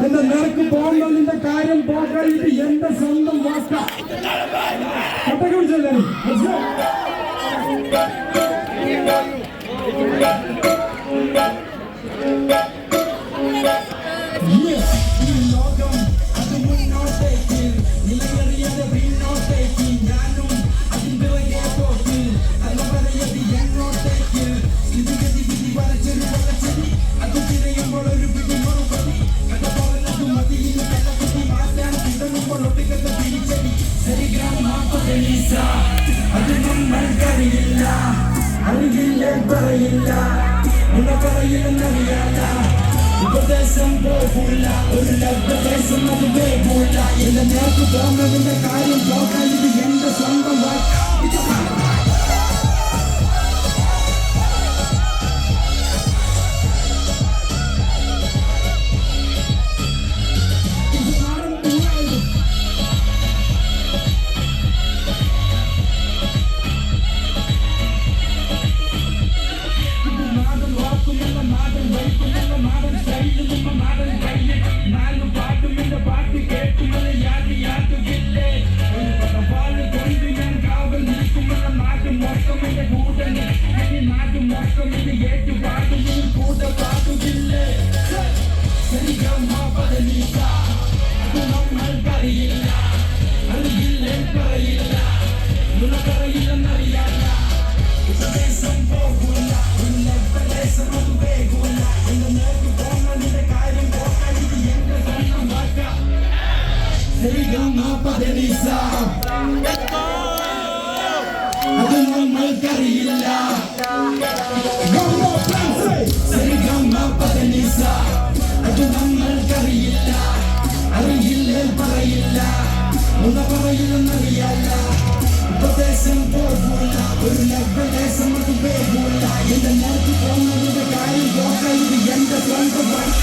എന്റെ നിനക്ക് പോകുന്നതിന്റെ കാര്യം പോക്കാൻ ഇത് എന്റെ സ്വന്തം വാക്ക കട്ടക്ക് വിളിച്ചല്ലേ ലോകം അത് മുന്നോട്ടേക്ക് നിലയറിയാതെ പിന്നോട്ടേക്ക് ഞാനും അതിന്റെ പോക്ക് അല്ല പറയത് എങ്ങോട്ടേക്ക് സ്ഥിതിഗതി വിധി വരച്ചൊരു വളച്ചെടി അത് തിരയുമ്പോൾ ഒരു പിടി മറുപടി കഥ പറഞ്ഞത് മതിയിൽ കലക്കുത്തി മാറ്റാൻ തുടങ്ങുമ്പോൾ ഒട്ടിക്കത്തെ പിടിച്ചടി ശരിഗ്രാമീസ അത് നമ്മൾക്കറിയില്ല അറിയില്ലേ പറയില്ല ഉള്ള പറയില്ലെന്നറിയാല ഉപദേശം പോകില്ല ഒരു ഉപദേശം അത് വേഗൂല എന്റെ നേർക്ക് പോകുന്നതിന്റെ കാര്യം പോകാൻ ഇത് എന്റെ സ്വന്തം അത് നമ്മൾക്കറിയില്ല അത് നമ്മൾക്കറിയില്ല അറിയില്ലേ പറയില്ല ഉള്ള പറയില്ലെന്നറിയാല്ല ഉപദേശം പോകൂല ഒരു ഉപദേശം അത് വേഗൂല എന്റെ നേരത്ത് പോകുന്നതിന്റെ കാര്യം പോകാൻ ഇത് എന്റെ സ്വന്തം